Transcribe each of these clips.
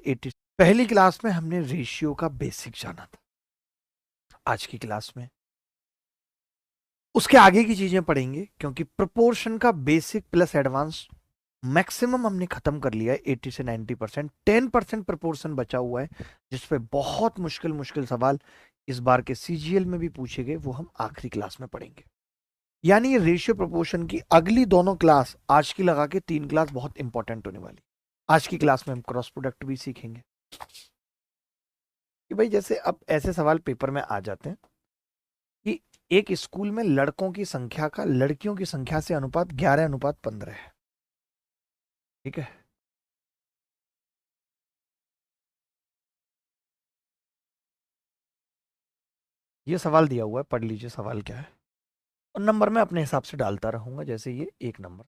80। पहली क्लास में हमने रेशियो का बेसिक जाना था। आज की क्लास में उसके आगे की चीजें पढ़ेंगे, क्योंकि प्रोपोर्शन का बेसिक प्लस एडवांस मैक्सिमम हमने खत्म कर लिया है। 80 से 90%, 10% प्रोपोर्शन बचा हुआ है, जिसपे बहुत मुश्किल मुश्किल सवाल इस बार के सीजीएल में भी पूछे गए, वो हम आखिरी क्लास में पढ़ेंगे। यानी ये रेशियो प्रोपोर्शन की अगली दोनों क्लास, आज की लगा के 3 क्लास बहुत इंपॉर्टेंट होने वाली। आज की क्लास में हम क्रॉस प्रोडक्ट भी सीखेंगे कि भाई जैसे अब ऐसे सवाल पेपर में आ जाते हैं कि एक स्कूल में लड़कों की संख्या का लड़कियों की संख्या से अनुपात 11:15 है। ठीक है, ये सवाल दिया हुआ है, पढ़ लीजिए सवाल क्या है, और नंबर मैं अपने हिसाब से डालता रहूंगा। जैसे ये 1 नंबर,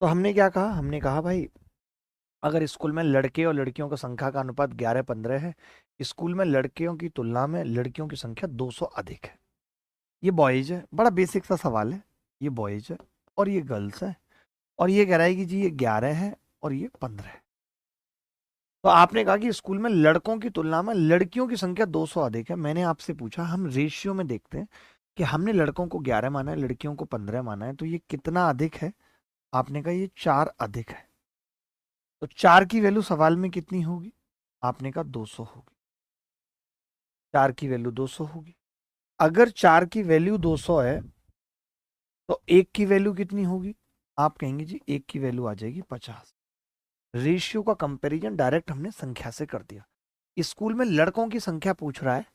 तो हमने क्या कहा, हमने कहा भाई अगर स्कूल में लड़के और लड़कियों की संख्या का अनुपात 11:15 है, स्कूल में लड़कियों की तुलना में लड़कियों की संख्या 200 अधिक है। ये बॉयज है, बड़ा बेसिक सा सवाल है। ये बॉयज है और ये गर्ल्स है, और ये कह रहा है कि जी ये 11 है और ये 15 है। तो आपने कहा कि स्कूल में लड़कों की तुलना में लड़कियों की संख्या 200 अधिक है। मैंने आपसे पूछा, हम रेशियो में देखते हैं कि हमने लड़कों को 11 माना है, लड़कियों को 15 माना है, तो ये कितना अधिक है। आपने कहा ये 4 अधिक है। तो 4 की वैल्यू सवाल में कितनी होगी, आपने कहा 200 होगी। 4 की वैल्यू 200 होगी। अगर 4 की वैल्यू 200 है तो 1 की वैल्यू कितनी होगी, आप कहेंगे जी 1 की वैल्यू आ जाएगी 50। रेशियो का कंपैरिजन डायरेक्ट हमने संख्या से कर दिया। स्कूल में लड़कों की संख्या पूछ रहा है,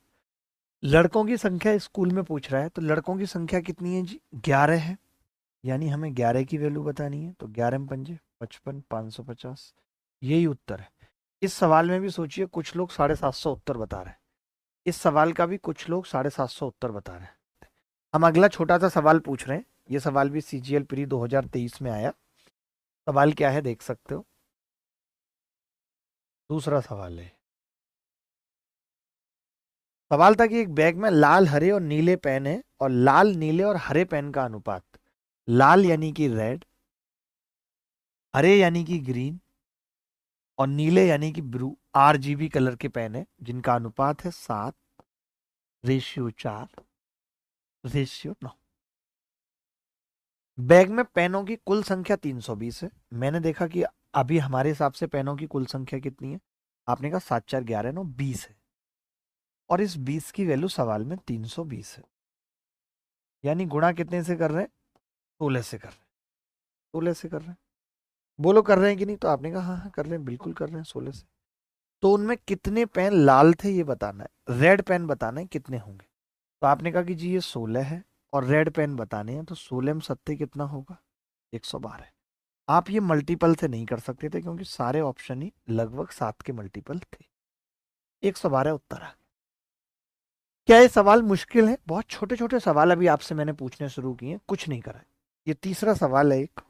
लड़कों की संख्या स्कूल में पूछ रहा है, तो लड़कों की संख्या कितनी है जी, 11 है। यानी हमें 11 की वैल्यू बतानी है, तो 11 में 5 55, 550, यही उत्तर है। इस सवाल में भी सोचिए, कुछ लोग 750 उत्तर बता रहे हैं। इस सवाल का भी कुछ लोग 750 उत्तर बता रहे हैं। हम अगला छोटा सा सवाल पूछ रहे हैं। ये सवाल भी सीजीएल प्री 2023 में आया। सवाल क्या है देख सकते हो। दूसरा सवाल है, सवाल था कि एक बैग में लाल हरे और नीले पेन है, और लाल नीले और हरे पेन का अनुपात, लाल यानी कि रेड, हरे यानी कि ग्रीन, और नीले यानी कि ब्लू, आरजीबी कलर के पेन है, जिनका अनुपात है 7:4:9। बैग में पेनों की कुल संख्या 320 है। मैंने देखा कि अभी हमारे हिसाब से पेनों की कुल संख्या कितनी है, आपने कहा 7 4 11 9 20 है, और इस 20 की वैल्यू सवाल में 320 है। यानी गुणा कितने से कर रहे हैं, 16 से कर रहे हैं। 16 से कर रहे हैं, बोलो कर रहे हैं कि नहीं। तो आपने कहा हाँ हाँ कर रहे हैं, बिल्कुल कर रहे हैं 16 से। तो उनमें कितने पेन लाल थे ये बताना है, रेड पेन बताना है कितने होंगे। तो आपने कहा कि जी ये 16 है, और रेड पेन बताने हैं, तो 16 में 7 कितना होगा, 112। आप ये मल्टीपल से नहीं कर सकते थे, क्योंकि सारे ऑप्शन ही लगभग 7 के मल्टीपल थे। 112 उत्तर आ गया। क्या ये सवाल मुश्किल है, बहुत छोटे छोटे सवाल अभी आपसे मैंने पूछने शुरू किए, कुछ नहीं करा है। ये तीसरा सवाल है। एक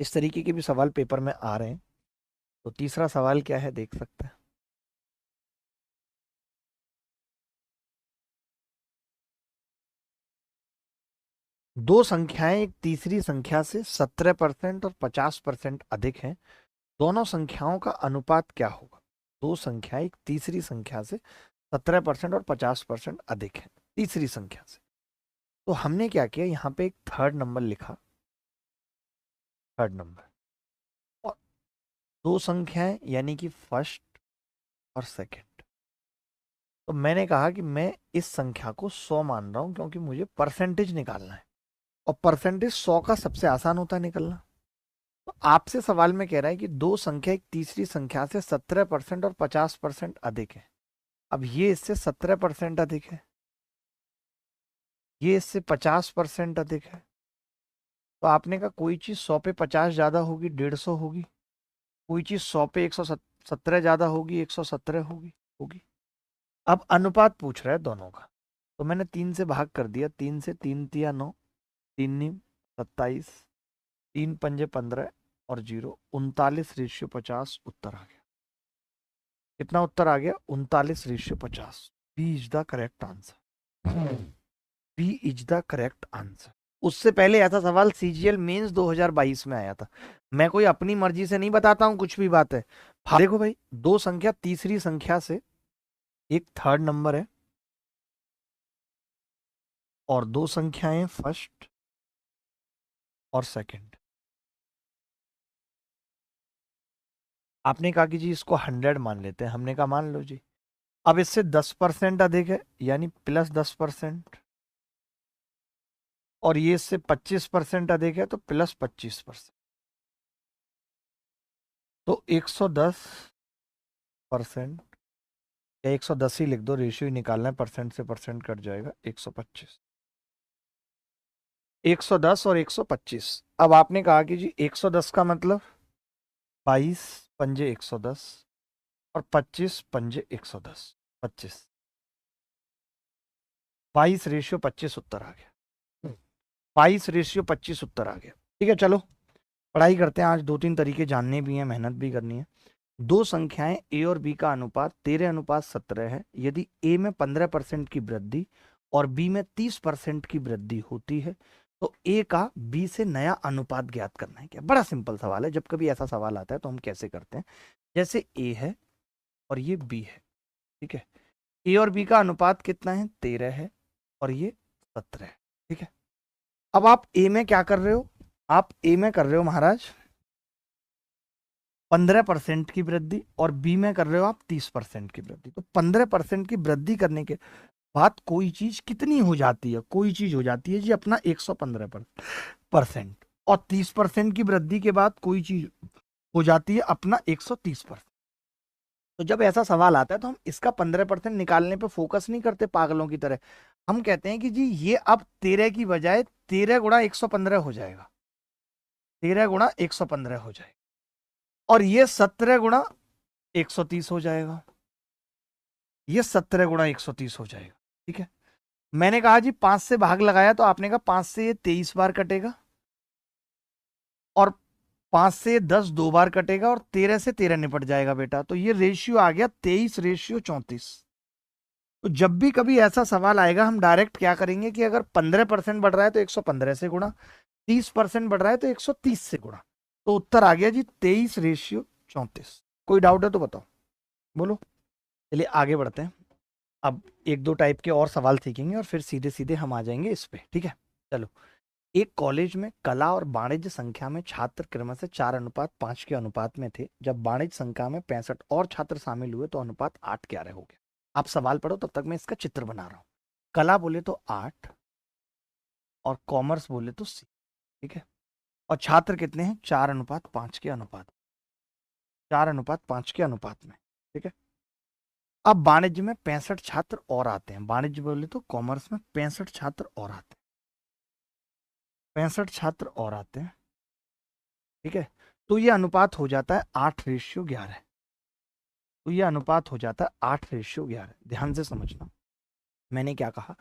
इस तरीके के भी सवाल पेपर में आ रहे हैं। तो तीसरा सवाल क्या है देख सकते हैं। दो संख्याएं एक तीसरी संख्या से 17% और 50% अधिक हैं, दोनों संख्याओं का अनुपात क्या होगा। दो संख्याएं एक तीसरी संख्या से 17% और 50% अधिक है, तीसरी संख्या से। तो हमने क्या किया, यहाँ पे एक थर्ड नंबर लिखा, थर्ड नंबर, और दो संख्याएं यानी कि फर्स्ट और सेकंड। तो मैंने कहा कि मैं इस संख्या को 100 मान रहा हूं, क्योंकि मुझे परसेंटेज निकालना है, और परसेंटेज 100 का सबसे आसान होता है निकलना। तो आपसे सवाल में कह रहा है कि दो संख्या एक तीसरी संख्या से 17% और 50% अधिक है। अब ये इससे 17% अधिक है, ये इससे 50% अधिक है। तो आपने कहा कोई चीज 100 पे 50 ज्यादा होगी 150 होगी, कोई चीज 100 पे 117 ज्यादा होगी 117 होगी होगी। अब अनुपात पूछ रहा है दोनों का, तो मैंने 3 से भाग कर दिया। 3 से 3 तिया 9, 3 नीम 27, 3 पंजे 15 और 0 39:50 उत्तर आ गया। कितना उत्तर आ गया, 39:50। B is the correct answer, B is the correct answer. उससे पहले ऐसा सवाल सीजीएल मेंस 2022 में आया था। मैं कोई अपनी मर्जी से नहीं बताता हूं कुछ भी बात है। देखो भाई, दो संख्या तीसरी संख्या से एक थर्ड नंबर है और दो संख्याएं फर्स्ट और सेकंड। आपने कहा कि जी इसको 100 मान लेते हैं, हमने कहा मान लो जी। अब इससे 10% अधिक है यानी +10%, और ये इससे 25% अधिक है तो +25%। तो 110% या 110 ही लिख दो, रेशियो ही निकालना है, परसेंट से परसेंट कट जाएगा। 125, 110 और 125। अब आपने कहा कि जी 110 का मतलब 22 पंजे 110 और 25 पंजे 110, 25, 22:25 उत्तर आ गया। 22:25 उत्तर आ गया। ठीक है, चलो पढ़ाई करते हैं। आज 2-3 तरीके जानने भी हैं, मेहनत भी करनी है। दो संख्याएं ए और बी का अनुपात 13:17 है। यदि ए में 15% की वृद्धि और बी में 30% की वृद्धि होती है तो ए का बी से नया अनुपात ज्ञात करना है। क्या बड़ा सिंपल सवाल है। जब कभी ऐसा सवाल आता है तो हम कैसे करते हैं, जैसे ए है और ये बी है, ठीक है। ए और बी का अनुपात कितना है, 13 है और ये 17 है, ठीक है। अब आप ए में क्या कर रहे हो, आप ए में कर रहे हो महाराज 15% की वृद्धि और बी में कर रहे हो आप 30% की वृद्धि। तो 15% की वृद्धि करने के बाद कोई चीज कितनी हो जाती है, कोई चीज हो जाती है जी अपना 115%, और 30% की वृद्धि के बाद कोई चीज हो जाती है अपना 130%। तो जब ऐसा सवाल आता है तो हम इसका 15% निकालने पे फोकस नहीं करते पागलों की तरह। हम कहते हैं कि जी ये अब 13 की बजाय 13 गुणा 115 हो जाएगा, 13 गुणा 115 हो जाएगा, और ये 17 गुणा 130 हो जाएगा, ये 17 गुणा 130 हो जाएगा, ठीक है। मैंने कहा जी 5 से भाग लगाया तो आपने कहा 5 से ये 23 बार कटेगा, और 5 से 10 2 बार कटेगा, और 13 से 13 निपट जाएगा बेटा। तो ये रेशियो आ गया 23:34। तो जब भी कभी ऐसा सवाल आएगा हम डायरेक्ट क्या करेंगे कि अगर 15% बढ़ रहा है तो 115 से गुणा, 30% बढ़ रहा है तो 130 से गुणा। तो उत्तर आ गया जी 23:34। कोई डाउट है तो बताओ, बोलो। चलिए आगे बढ़ते हैं। अब एक दो टाइप के और सवाल सीखेंगे और फिर सीधे सीधे हम आ जाएंगे इस पे, ठीक है। चलो, एक कॉलेज में कला और वाणिज्य संख्या में छात्र क्रमशः 4:5 के अनुपात में थे। जब वाणिज्य संख्या में 65 और छात्र शामिल हुए तो अनुपात 8:11 हो गया। आप सवाल पढ़ो, तब तक मैं इसका चित्र बना रहा हूं। कला बोले तो 8 और कॉमर्स बोले तो C, ठीक है। और छात्र कितने हैं, 4:5 के अनुपात, 4:5 के अनुपात में, ठीक है। अब वाणिज्य में 65 छात्र और आते हैं, वाणिज्य बोले तो कॉमर्स में 65 छात्र और आते हैं, 65 छात्र और आते हैं, ठीक है। तो ये अनुपात हो जाता है 8:11। तो ये अनुपात हो जाता है 8:11। ध्यान से समझना, मैंने क्या कहा,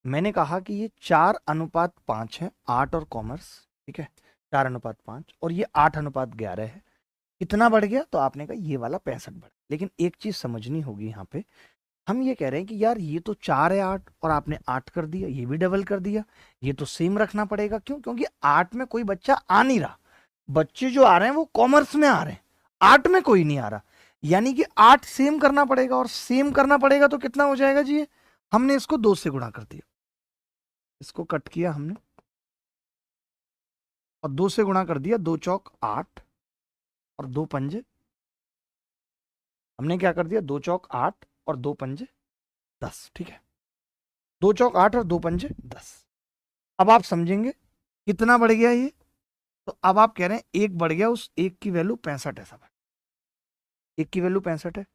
मैंने कहा कि ये 4:5 है, 8 और कॉमर्स, ठीक है, 4:5, और ये 8:11 है। कितना बढ़ गया, तो आपने कहा ये वाला 65 बढ़। लेकिन एक चीज समझनी होगी यहाँ पे, हम ये कह रहे हैं कि यार ये तो 4 है 8 और आपने 8 कर दिया, ये भी डबल कर दिया, ये तो सेम रखना पड़ेगा। क्यों, क्योंकि 8 में कोई बच्चा आ नहीं रहा, बच्चे जो आ रहे हैं वो कॉमर्स में आ रहे हैं, 8 में कोई नहीं आ रहा, यानी कि 8 सेम करना पड़ेगा, और सेम करना पड़ेगा तो कितना हो जाएगा जी, हमने इसको 2 से गुणा कर दिया, इसको कट किया हमने और 2 से गुणा कर दिया। 2 चौक 8 और 2 पंजे, हमने क्या कर दिया, 2 चौक 8 और 2 पंजे 10, ठीक है। 2 चौक 8 और 2 पंजे 10। अब आप समझेंगे कितना बढ़ गया ये, तो अब आप कह रहे हैं एक बढ़ गया, उस एक की वैल्यू 65 है, सब एक की वैल्यू 65 है।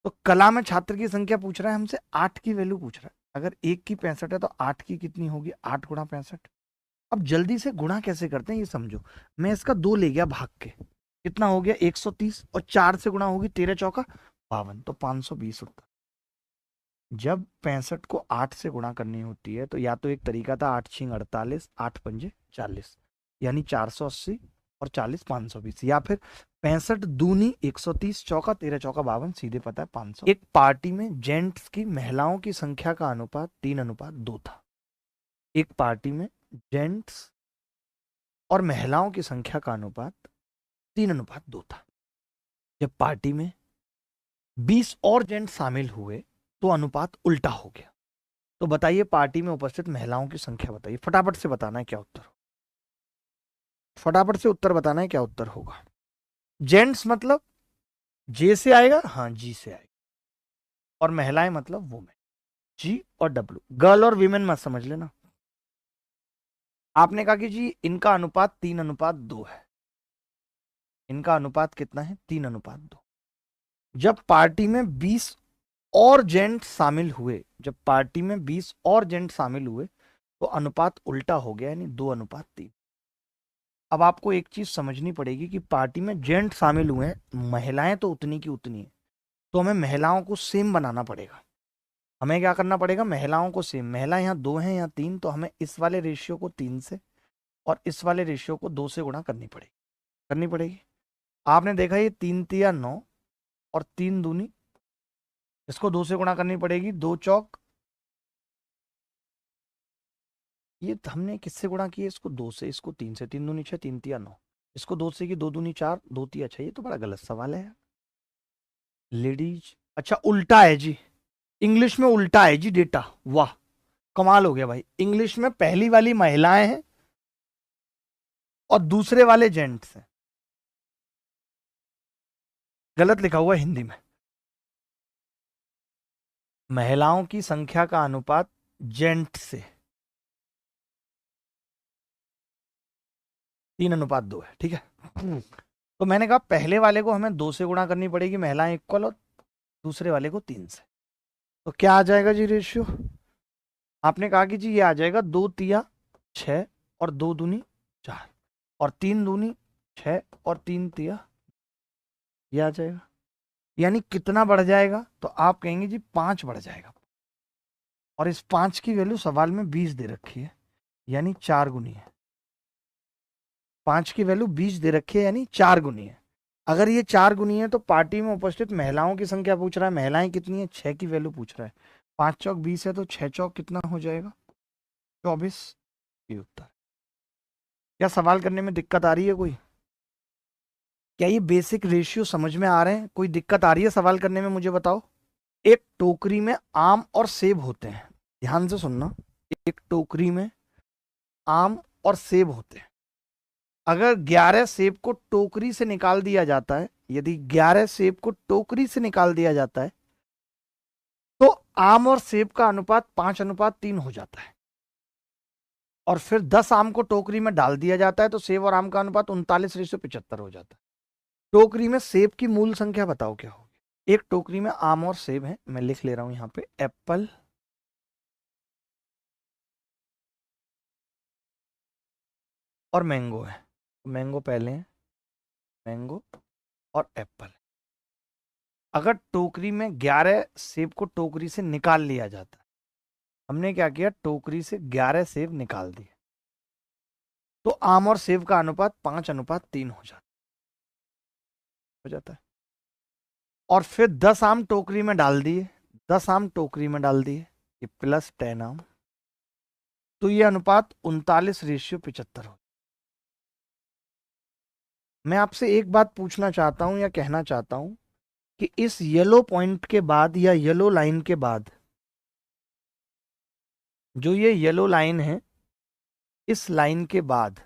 तो कला में छात्र की संख्या पूछ रहा है हमसे, 8 की वैल्यू पूछ रहा है। अगर एक की 65 है तो 8 की कितनी होगी, 8 गुणा 65। अब जल्दी से गुणा कैसे करते हैं ये समझो। मैं इसका 2 ले गया भाग के, कितना हो गया 130, और 4 से गुणा होगी, 13 चौका 52, तो 520 उत्तर। जब 65 को 8 से गुणा करनी होती है तो या तो एक तरीका था 8 छिंग 48, 8 पंजे 40, यानी 480 और 40 520, या फिर 65 दूनी 130, चौका 13 चौका 52, सीधे पता है 500। एक पार्टी में जेंट्स की महिलाओं की संख्या का अनुपात 3:2 था। एक पार्टी में जेंट्स और महिलाओं की संख्या का अनुपात 3:2 था। जब पार्टी में 20 और जेंट्स शामिल हुए तो अनुपात उल्टा हो गया। तो बताइए पार्टी में उपस्थित महिलाओं की संख्या बताइए। फटाफट से बताना है क्या उत्तर हो, फटाफट से उत्तर बताना है क्या उत्तर होगा। जेंट्स मतलब जे से आएगा, हाँ जी से आएगा, और महिलाएं मतलब वुमेन, जी और डब्ल्यू। गर्ल और वीमेन मत समझ लेना। आपने कहा कि जी इनका अनुपात 3:2 है। इनका अनुपात कितना है? 3:2। जब पार्टी में 20 और जेंट शामिल हुए, जब पार्टी में 20 और जेंट शामिल हुए तो अनुपात उल्टा हो गया, यानी 2:3। अब आपको एक चीज समझनी पड़ेगी कि पार्टी में जेंट शामिल हुए हैं, महिलाएं तो उतनी की उतनी है, तो हमें महिलाओं को सेम बनाना पड़ेगा। हमें क्या करना पड़ेगा? महिलाओं को सेम। महिला यहाँ 2 है, यहाँ 3, तो हमें इस वाले रेशियो को 3 से और इस वाले रेशियो को 2 से गुणा करनी पड़ेगी। आपने देखा ये 3 तिया 9 और 3 दूनी, इसको 2 से गुणा करनी पड़ेगी। 2 चौक, ये हमने किससे गुणा किया? इसको 2 से, इसको 3 से। 3 दूनी 6, 3 तिया 9, इसको 2 से की 2 दूनी 4, 2 तिया 6। ये तो बड़ा गलत सवाल है लेडीज। अच्छा उल्टा है जी, इंग्लिश में उल्टा है जी डेटा। वाह कमाल हो गया भाई। इंग्लिश में पहली वाली महिलाएं हैं और दूसरे वाले जेंट्स हैं। गलत लिखा हुआ है हिंदी में। महिलाओं की संख्या का अनुपात जेंट से 3:2 है, ठीक है। तो मैंने कहा पहले वाले को हमें 2 से गुणा करनी पड़ेगी, महिलाएं इक्वल, और दूसरे वाले को 3 से। तो क्या आ जाएगा जी रेशियो? आपने कहा कि जी ये आ जाएगा 2 तिया 6 और 2 दूनी 4 और 3 दूनी 6 और 3 तिया, ये आ जाएगा। यानी कितना बढ़ जाएगा? तो आप कहेंगे जी 5 बढ़ जाएगा। और इस 5 की वैल्यू सवाल में 20 दे रखी है, यानी 4 गुनी है। 5 की वैल्यू 20 दे रखी है, यानी 4 गुनी है। अगर ये 4 गुनी है तो पार्टी में उपस्थित महिलाओं की संख्या पूछ रहा है, महिलाएं कितनी है? 6 की वैल्यू पूछ रहा है। 5 चौक 20 है तो 6 चौक कितना हो जाएगा? 24। ये उत्तर। क्या सवाल करने में दिक्कत आ रही है कोई? क्या ये बेसिक रेशियो समझ में आ रहे हैं? कोई दिक्कत आ रही है सवाल करने में? मुझे बताओ। एक टोकरी में आम और सेब होते हैं, ध्यान से सुनना। एक टोकरी में आम और सेब होते हैं। अगर 11 सेब को टोकरी से निकाल दिया जाता है, यदि 11 सेब को टोकरी से निकाल दिया जाता है तो आम और सेब का अनुपात 5:3 हो जाता है। और फिर 10 आम को टोकरी में डाल दिया जाता है तो सेब और आम का अनुपात 39:75 हो जाता है। टोकरी में सेब की मूल संख्या बताओ क्या होगी? एक टोकरी में आम और सेब है, मैं लिख ले रहा हूं यहां पे, एप्पल और मैंगो है। मैंगो पहले है, मैंगो और एप्पल। अगर टोकरी में 11 सेब को टोकरी से निकाल लिया जाता है, हमने क्या किया? टोकरी से 11 सेब निकाल दिए, तो आम और सेब का अनुपात 5:3 हो जाता है। और फिर 10 आम टोकरी में डाल दिए, 10 आम टोकरी में डाल दिए, ये प्लस 10 आम, तो ये अनुपात 39:75 हो। मैं आपसे एक बात पूछना चाहता हूं या कहना चाहता हूं कि इस येलो पॉइंट के बाद या येलो लाइन के बाद, जो ये येलो लाइन है, इस लाइन के बाद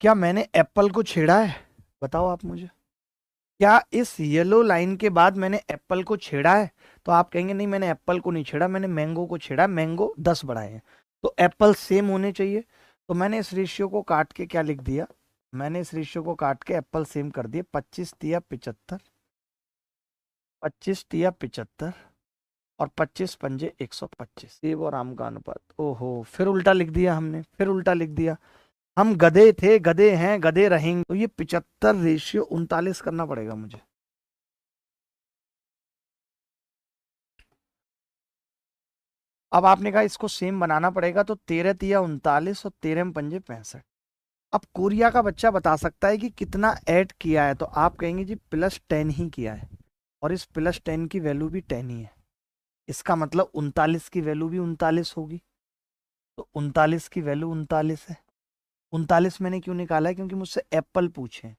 क्या मैंने एप्पल को छेड़ा है? बताओ आप मुझे। क्या इस येलो लाइन के बाद मैंने एप्पल को छेड़ा है? तो आप कहेंगे नहीं मैंने एप्पल को नहीं छेड़ा, मैंने मैंगो को छेड़ा, मैंगो 10 बढ़ाए हैं, तो एप्पल सेम होने चाहिए। तो मैंने इस रेशियो को काट के क्या लिख दिया? मैंने इस रेशियो को काट के एप्पल सेम कर दिए। 25 तिया 75, 25 तिया 75 और 25 पंजे 125। सेब और आम का अनुपात, ओहो फिर उल्टा लिख दिया हमने, फिर उल्टा लिख दिया। हम गधे थे, गधे हैं, गधे रहेंगे। तो ये 75:39 करना पड़ेगा मुझे। अब आपने कहा इसको सेम बनाना पड़ेगा, तो 13 तिया 39 और 13 पंजे 65। अब कोरिया का बच्चा बता सकता है कि कितना ऐड किया है, तो आप कहेंगे जी +10 ही किया है, और इस +10 की वैल्यू भी 10 ही है। इसका मतलब 39 की वैल्यू भी 39 होगी। तो 39 की वैल्यू 39 है। 39 मैंने क्यों निकाला है? क्योंकि मुझसे एप्पल पूछे।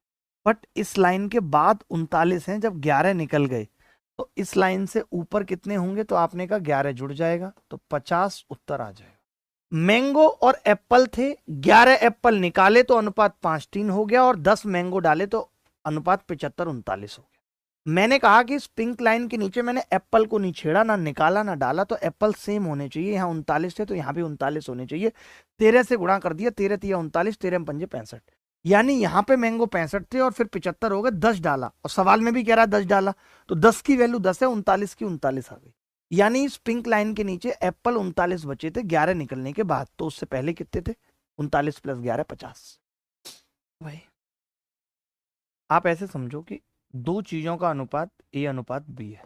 बट इस लाइन के बाद 39 हैं, जब 11 निकल गए तो इस लाइन से ऊपर कितने होंगे? तो आपने कहा 11 जुड़ जाएगा, तो 50 उत्तर आ जाएगा। मैंगो और एप्पल थे, 11 एप्पल निकाले तो अनुपात 5:3 हो गया, और 10 मैंगो डाले तो अनुपात 75-39 हो गया। मैंने कहा कि इस पिंक लाइन के नीचे मैंने एप्पल को नहीं छेड़ा, ना निकाला ना डाला, तो एप्पल सेम होने चाहिए। यहाँ 39 थे तो यहाँ भी 39 होने चाहिए। 13 से गुणा कर दिया, 13 तिया 39, 13 में पंजे 65, यानी यहाँ पे मैंगो 65 थे और फिर 75 हो गए। 10 डाला, और सवाल में भी कह रहा है 10 डाला, तो 10 की वैल्यू 10 है, 39 की 39 आ गई। यानी इस पिंक लाइन के नीचे एप्पल 39 बचे थे 11 निकलने के बाद, तो उससे पहले कितने थे? 39 + 11 50। भाई आप ऐसे समझो कि दो चीजों का अनुपात ए अनुपात बी है,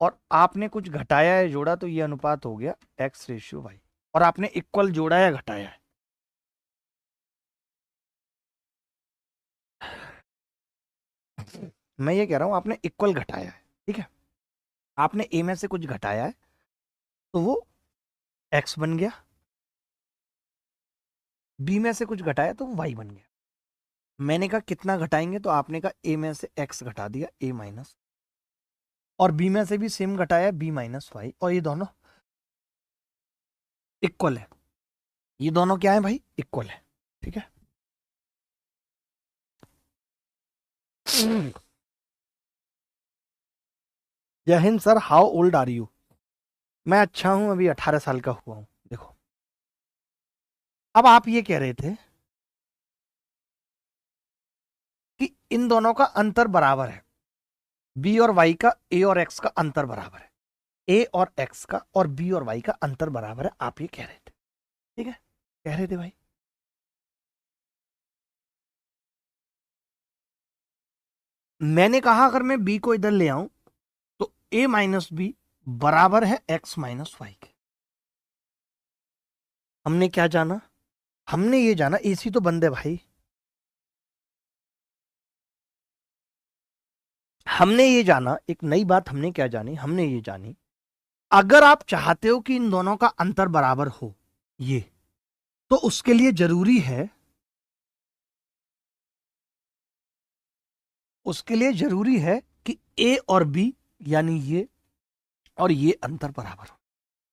और आपने कुछ घटाया है जोड़ा, तो ये अनुपात हो गया x/y, और आपने इक्वल जोड़ा या घटाया है। मैं ये कह रहा हूं आपने इक्वल घटाया है, ठीक है। आपने ए में से कुछ घटाया है तो वो x बन गया, बी में से कुछ घटाया तो वो y बन गया। मैंने कहा कितना घटाएंगे, तो आपने कहा ए में से x घटा दिया, a माइनस, और बी में से भी सेम घटाया, b माइनस वाई, और ये दोनों इक्वल है। ये दोनों क्या है भाई? इक्वल है, ठीक है। Jai Hind sir, how old are you? मैं अच्छा हूं, अभी 18 साल का हुआ हूं। देखो, अब आप ये कह रहे थे कि इन दोनों का अंतर बराबर है, बी और वाई का, ए और एक्स का अंतर बराबर है, ए और एक्स का और बी और वाई का अंतर बराबर है, आप ये कह रहे थे, ठीक है, कह रहे थे भाई। मैंने कहा अगर मैं बी को इधर ले आऊं तो ए माइनस बी बराबर है एक्स माइनस वाई के। हमने क्या जाना? हमने ये जाना, एसी तो बंद है भाई। हमने ये जाना, एक नई बात हमने क्या जानी? हमने ये जानी, अगर आप चाहते हो कि इन दोनों का अंतर बराबर हो, ये, तो उसके लिए जरूरी है, उसके लिए जरूरी है कि ए और बी, यानी ये और ये अंतर बराबर हो,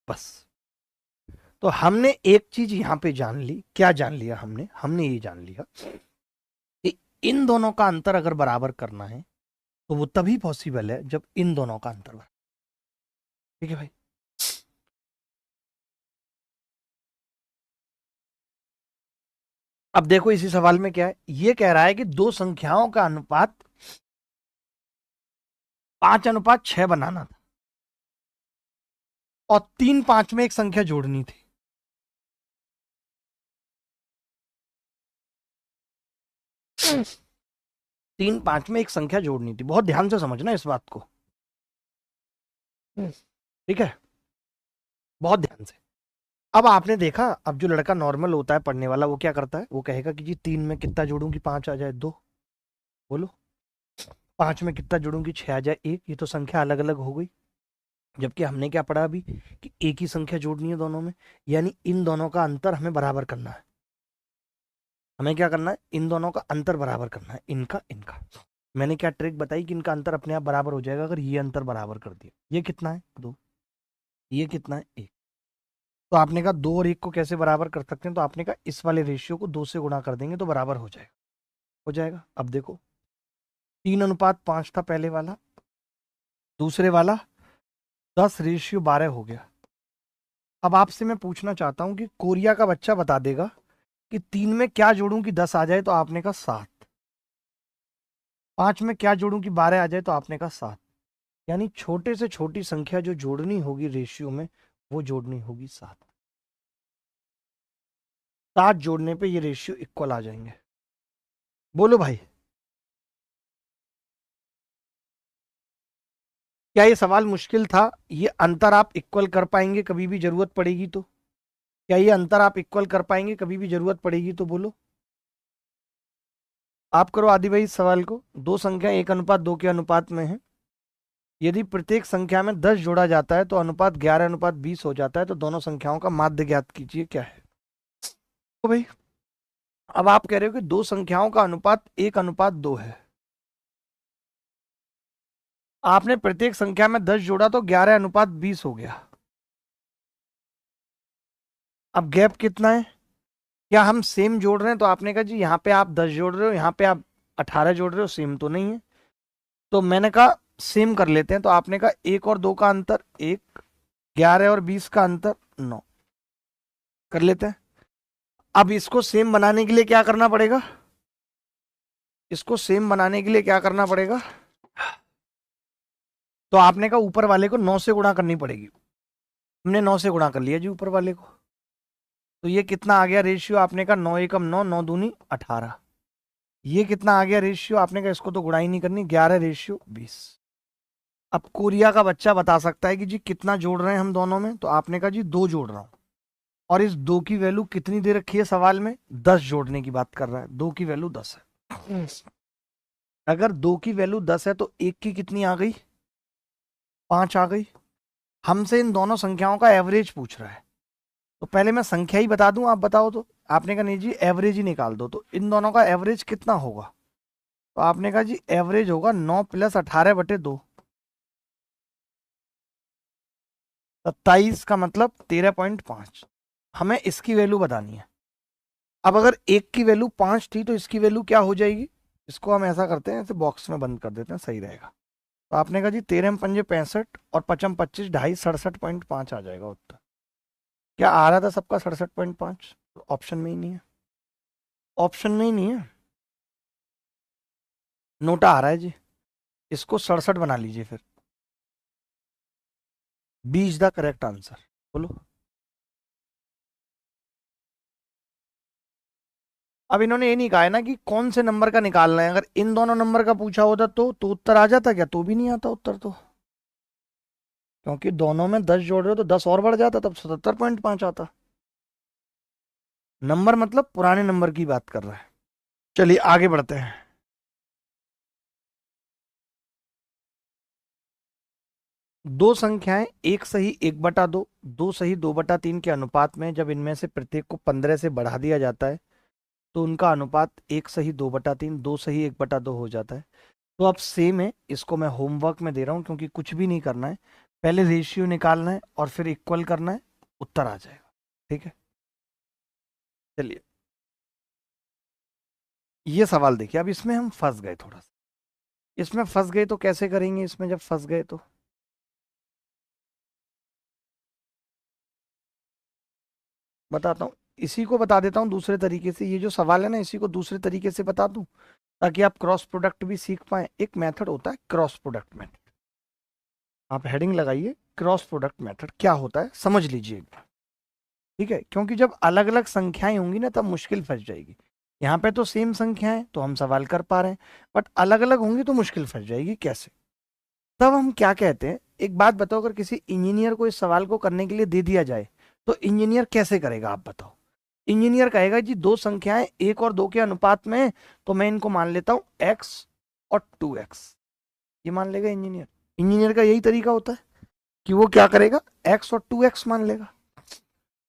बस। तो हमने एक चीज यहां पे जान ली। क्या जान लिया हमने? हमने ये जान लिया कि इन दोनों का अंतर अगर बराबर करना है तो वो तभी पॉसिबल है जब इन दोनों का अंतर बराबर, ठीक है भाई। अब देखो इसी सवाल में क्या है, ये कह रहा है कि दो संख्याओं का अनुपात 5:6 बनाना था, और 3 5 में एक संख्या जोड़नी थी। हम्म। 3 5 में एक संख्या जोड़नी थी, बहुत ध्यान से समझना इस बात को, ठीक है, बहुत ध्यान से। अब आपने देखा, अब जो लड़का नॉर्मल होता है पढ़ने वाला, वो क्या करता है? वो कहेगा कि जी 3 में कितना जोड़ूं कि 5 आ जाए? 2। बोलो, 5 में कितना जोड़ूं कि 6 आ जाए? 1। ये तो संख्या अलग अलग हो गई। जबकि हमने क्या पढ़ा अभी कि एक ही संख्या जोड़नी है दोनों में, यानी इन दोनों का अंतर हमें बराबर करना है। हमें क्या करना है? इन दोनों का अंतर बराबर करना है, इनका इनका। मैंने क्या ट्रिक बताई कि इनका अंतर अपने आप बराबर हो जाएगा अगर ये अंतर बराबर कर दिया। ये कितना है? 2। ये कितना है? 1। तो आपने कहा 2 और 1 को कैसे बराबर कर सकते हैं? तो आपने कहा इस वाले रेशियो को 2 से गुणा कर देंगे तो बराबर हो जाएगा। हो जाएगा। अब देखो, 3:5 था पहले वाला, दूसरे वाला 10:12 हो गया। अब आपसे मैं पूछना चाहता हूं कि कोरिया का बच्चा बता देगा कि 3 में क्या जोड़ूं कि 10 आ जाए? तो आपने कहा 7। 5 में क्या जोड़ूं कि 12 आ जाए? तो आपने कहा 7। यानी छोटे से छोटी संख्या जो जोड़नी होगी रेशियो में, वो जोड़नी होगी 7। 7 जोड़ने पे ये रेशियो इक्वल आ जाएंगे। बोलो भाई, क्या ये सवाल मुश्किल था? ये अंतर आप इक्वल कर पाएंगे कभी भी जरूरत पड़ेगी तो? क्या ये अंतर आप इक्वल कर पाएंगे कभी भी जरूरत पड़ेगी तो? बोलो, आप करो आदि भाई इस सवाल को। दो संख्या 1:2 के अनुपात में है, यदि प्रत्येक संख्या में 10 जोड़ा जाता है तो अनुपात 11:20 हो जाता है, तो दोनों संख्याओं का माध्य ज्ञात कीजिए क्या है। तो भाई अब आप कह रहे हो कि दो संख्याओं का अनुपात 1:2 है, आपने प्रत्येक संख्या में 10 जोड़ा तो 11:20 हो गया। अब गैप कितना है, क्या हम सेम जोड़ रहे हैं? तो आपने कहा जी यहाँ पे आप 10 जोड़ रहे हो, यहाँ पे आप 18 जोड़ रहे हो, सेम तो नहीं है। तो मैंने कहा सेम कर लेते हैं, तो आपने कहा 1 और 2 का अंतर 1, 11 और 20 का अंतर 9, कर लेते हैं। अब इसको सेम बनाने के लिए क्या करना पड़ेगा, इसको सेम बनाने के लिए क्या करना पड़ेगा, तो आपने कहा ऊपर वाले को 9 से गुणा करनी पड़ेगी, हमने 9 से गुणा कर लिया जी ऊपर वाले को। तो ये कितना आ गया रेशियो, आपने कहा 9 एकम 9, 9 दूनी 18। ये कितना आ गया रेशियो, आपने कहा इसको तो गुणा ही नहीं करनी, 11:20। अब कोरिया का बच्चा बता सकता है कि जी कितना जोड़ रहे हैं हम दोनों में, तो आपने कहा जी 2 जोड़ रहा हूं, और इस 2 की वैल्यू कितनी दे रखी है सवाल में, 10 जोड़ने की बात कर रहा है, 2 की वैल्यू 10 है। अगर 2 की वैल्यू 10 है तो 1 की कितनी आ गई, 5 आ गई। हमसे इन दोनों संख्याओं का एवरेज पूछ रहा है, तो पहले मैं संख्या ही बता दूं, आप बताओ। तो आपने कहा नहीं जी एवरेज ही निकाल दो, तो इन दोनों का एवरेज कितना होगा, तो आपने कहा जी एवरेज होगा 9 + 18/2, 27 का मतलब 13.5। हमें इसकी वैल्यू बतानी है। अब अगर 1 की वैल्यू 5 थी तो इसकी वैल्यू क्या हो जाएगी, इसको हम ऐसा करते हैं, ऐसे बॉक्स में बंद कर देते हैं, सही रहेगा। तो आपने कहा जी 13 पंजे 65 और 55 25 2.5 67.5 आ जाएगा उत्तर। क्या आ रहा था सबका 67.5, ऑप्शन में ही नहीं है, ऑप्शन में ही नहीं है, नोटा आ रहा है जी। इसको 67 बना लीजिए फिर, B is the correct answer. बोलो। अब इन्होंने ये नहीं कहा है ना कि कौन से नंबर का निकालना है, अगर इन दोनों नंबर का पूछा होता तो उत्तर आ जाता क्या, तो भी नहीं आता उत्तर तो, क्योंकि दोनों में 10 जोड़ रहे हो तो 10 और बढ़ जाता, तब 77.5 आता। नंबर मतलब पुराने नंबर की बात कर रहा है। चलिए आगे बढ़ते हैं। दो संख्याएं एक सही 1/2, दो सही 2/3 के अनुपात में जब इनमें से प्रत्येक को 15 से बढ़ा दिया जाता है तो उनका अनुपात एक सही 2/3, दो सही 1/2 हो जाता है। तो अब सेम है, इसको मैं होमवर्क में दे रहा हूं क्योंकि कुछ भी नहीं करना है, पहले रेशियो निकालना है और फिर इक्वल करना है, उत्तर आ जाएगा। ठीक है, चलिए ये सवाल देखिए। अब इसमें हम फंस गए थोड़ा सा, इसमें फंस गए तो कैसे करेंगे, इसमें जब फंस गए तो बताता हूँ, इसी को बता देता हूँ दूसरे तरीके से। ये जो सवाल है ना, इसी को दूसरे तरीके से बता दूं ताकि आप क्रॉस प्रोडक्ट भी सीख पाए। एक मेथड होता है क्रॉस प्रोडक्ट मेथड, आप हेडिंग लगाइए क्रॉस प्रोडक्ट मेथड क्या होता है समझ लीजिए एक बार। ठीक है, क्योंकि जब अलग अलग संख्याएं होंगी ना तब मुश्किल फंस जाएगी। यहाँ पे तो सेम संख्याएं तो हम सवाल कर पा रहे हैं, बट अलग अलग होंगी तो मुश्किल फंस जाएगी कैसे। तब हम क्या कहते हैं, एक बात बताओ, अगर किसी इंजीनियर को इस सवाल को करने के लिए दे दिया जाए तो इंजीनियर कैसे करेगा, आप बताओ। इंजीनियर कहेगा जी दो संख्याएं 1 और 2 के अनुपात में है, तो मैं इनको मान लेता हूं x और 2x, ये मान लेगा इंजीनियर। इंजीनियर का यही तरीका होता है कि वो क्या करेगा, x और 2x मान लेगा।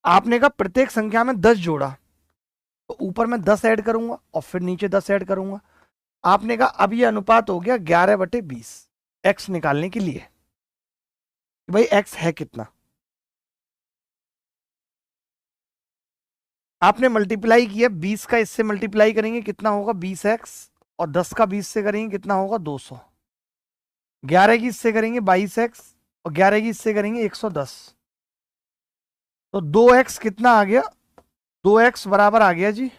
आपने कहा प्रत्येक संख्या में 10 जोड़ा, तो ऊपर मैं 10 ऐड करूंगा और फिर नीचे 10 ऐड करूंगा। आपने कहा अब ये अनुपात हो गया 11/20 x निकालने के लिए, भाई x है कितना, आपने मल्टीप्लाई किया 20 का इससे मल्टीप्लाई करेंगे कितना होगा 20x, और 10 का 20 से करेंगे कितना होगा 200, 11 की इससे करेंगे 22x और 11 की इससे करेंगे 110, तो 2x कितना आ गया, 2x बराबर आ गया जी,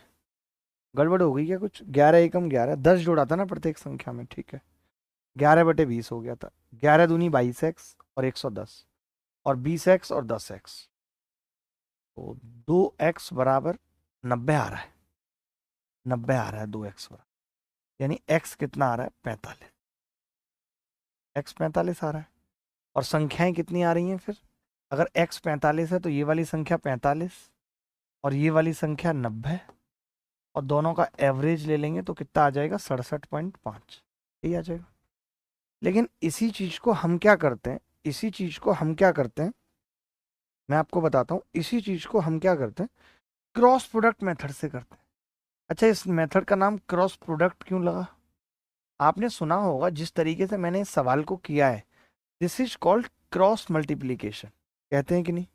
गड़बड़ हो गई क्या कुछ, 11 एकम 11, 10 जोड़ा था ना प्रत्येक संख्या में, ठीक है, 11/20 हो गया था, 11 दूनी 22x और 110 और 20x और 10x, तो 2x बराबर 90 आ रहा है, 90 आ रहा है 2x बराबर, यानी x कितना आ रहा है 45, x 45 आ रहा है। और संख्याएं कितनी आ रही हैं फिर, अगर x 45 है तो ये वाली संख्या 45 और ये वाली संख्या 90, और दोनों का एवरेज ले लेंगे तो कितना आ जाएगा 67.5, यही आ जाएगा। लेकिन इसी चीज को हम क्या करते हैं, इसी चीज को हम क्या करते हैं, मैं आपको बताता हूं, इसी चीज को हम क्या करते हैं, क्रॉस प्रोडक्ट मेथड से करते हैं। अच्छा, इस मेथड का नाम क्रॉस प्रोडक्ट क्यों लगा? आपने सुना होगा जिस तरीके से मैंने इस सवाल को किया है, this is called cross multiplication, कहते हैं कि नहीं?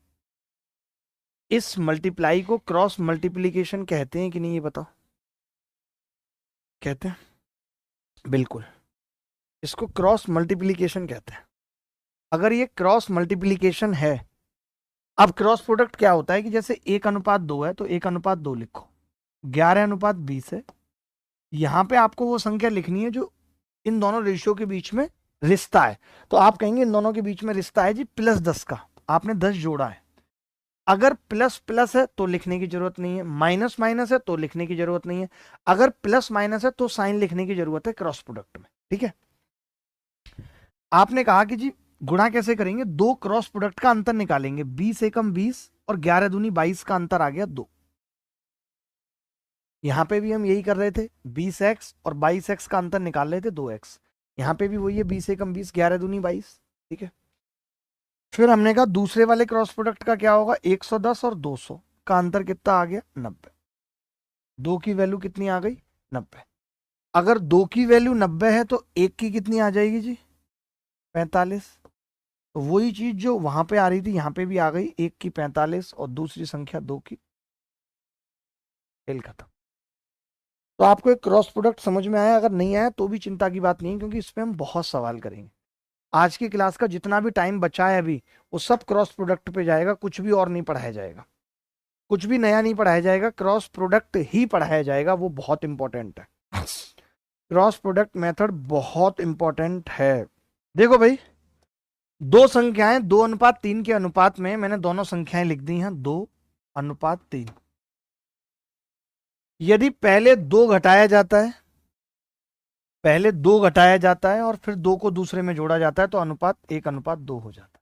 इस मल्टीप्लाई को क्रॉस मल्टीप्लीकेशन कहते हैं कि नहीं, ये बताओ। कहते हैं, बिल्कुल, इसको क्रॉस मल्टीप्लीकेशन कहते हैं। अगर ये क्रॉस मल्टीप्लीकेशन है, अब क्रॉस प्रोडक्ट क्या होता है कि जैसे 1:2 है तो 1:2 लिखो, 11:20 है, यहां पे आपको वो संख्या लिखनी है जो इन दोनों रेशियो के बीच में रिश्ता है। तो आप कहेंगे इन दोनों के बीच में रिश्ता है जी +10 का, आपने 10 जोड़ा है। अगर प्लस प्लस है तो लिखने की जरूरत नहीं है, माइनस माइनस है तो लिखने की जरूरत नहीं है, अगर प्लस माइनस है तो साइन लिखने की जरूरत है क्रॉस प्रोडक्ट में। ठीक है, आपने कहा कि जी गुणा कैसे करेंगे, दो क्रॉस प्रोडक्ट का अंतर निकालेंगे, 20 एकम 20 और 11 दूनी 22 का अंतर आ गया 2। यहां पे भी हम यही कर रहे थे, 20x और 22x का अंतर निकाल रहे थे 2x। यहां पे भी वही है, 20 एकम 20, 11 दूनी 22। ठीक है, फिर हमने कहा दूसरे वाले क्रॉस प्रोडक्ट का क्या होगा, 110 और 200 का अंतर कितना आ गया, 90। 2 की वैल्यू कितनी आ गई, 90। अगर 2 की वैल्यू 90 है तो 1 की कितनी आ जाएगी जी, 45। तो वही चीज जो वहां पे आ रही थी यहां पे भी आ गई, 1 की 45 और दूसरी संख्या 2 की, खेल खत्म। तो आपको एक क्रॉस प्रोडक्ट समझ में आया? अगर नहीं आया तो भी चिंता की बात नहीं है, क्योंकि इस पे हम बहुत सवाल करेंगे। आज की क्लास का जितना भी टाइम बचा है अभी, वो सब क्रॉस प्रोडक्ट पे जाएगा, कुछ भी और नहीं पढ़ाया जाएगा, कुछ भी नया नहीं पढ़ाया जाएगा, क्रॉस प्रोडक्ट ही पढ़ाया जाएगा। वो बहुत इंपॉर्टेंट है, क्रॉस प्रोडक्ट मेथड बहुत इंपॉर्टेंट है। देखो भाई, दो संख्याएं 2:3 के अनुपात में, मैंने दोनों संख्याएं लिख दी हैं 2:3। यदि पहले 2 घटाया जाता है, पहले 2 घटाया जाता है और फिर 2 को दूसरे में जोड़ा जाता है तो अनुपात 1:2 हो जाता है।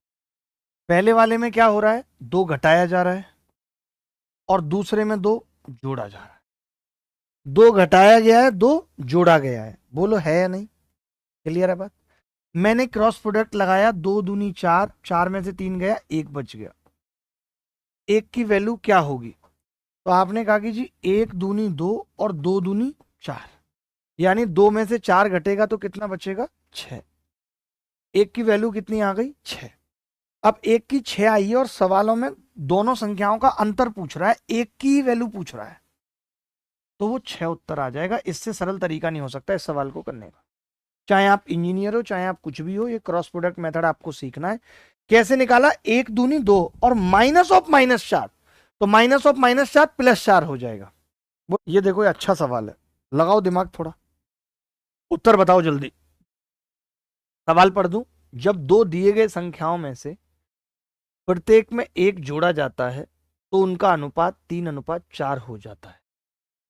पहले वाले में क्या हो रहा है, 2 घटाया जा रहा है और दूसरे में 2 जोड़ा जा रहा है। 2 घटाया गया है, 2 जोड़ा गया है, बोलो है या नहीं? क्लियर है बात? मैंने क्रॉस प्रोडक्ट लगाया, 2 दूनी 4, 4 में से 3 गया, 1 बच गया। 1 की वैल्यू क्या होगी? तो आपने कहा कि जी 1 दूनी 2 और 2 दूनी 4, यानी 2 में से 4 घटेगा तो कितना बचेगा, 6। 1 की वैल्यू कितनी आ गई, 6। अब 1 की 6 आई है और सवालों में दोनों संख्याओं का अंतर पूछ रहा है, 1 की वैल्यू पूछ रहा है, तो वो 6 उत्तर आ जाएगा। इससे सरल तरीका नहीं हो सकता इस सवाल को करने का। चाहे आप इंजीनियर हो, चाहे आप कुछ भी हो, ये क्रॉस प्रोडक्ट मेथड आपको सीखना है। कैसे निकाला, 1 दूनी 2 और -(-4), तो -(-4) +4 हो जाएगा। ये देखो, ये अच्छा सवाल है, लगाओ दिमाग थोड़ा, उत्तर बताओ जल्दी। सवाल पढ़ दूं, जब दो दिए गए संख्याओं में से प्रत्येक में 1 जोड़ा जाता है तो उनका अनुपात 3:4 हो जाता है,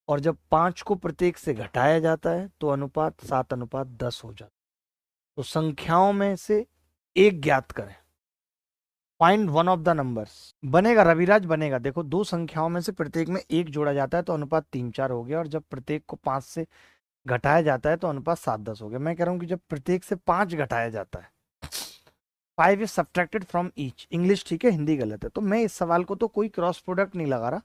और जब 5 को प्रत्येक से घटाया जाता है तो अनुपात 7:10 हो जाता है। तो संख्याओं में से एक ज्ञात करें, find one of the numbers. बनेगा रविराज, बनेगा। देखो, दो संख्याओं में से प्रत्येक में 1 जोड़ा जाता है तो अनुपात 3:4 हो गया, और जब प्रत्येक को 5 से घटाया जाता है तो अनुपात 7:10 हो गया। मैं कह रहा हूं कि जब प्रत्येक से 5 घटाया जाता है, 5 is subtracted from each, English ठीक है, हिंदी गलत है। तो मैं इस सवाल को तो कोई क्रॉस प्रोडक्ट नहीं लगा रहा,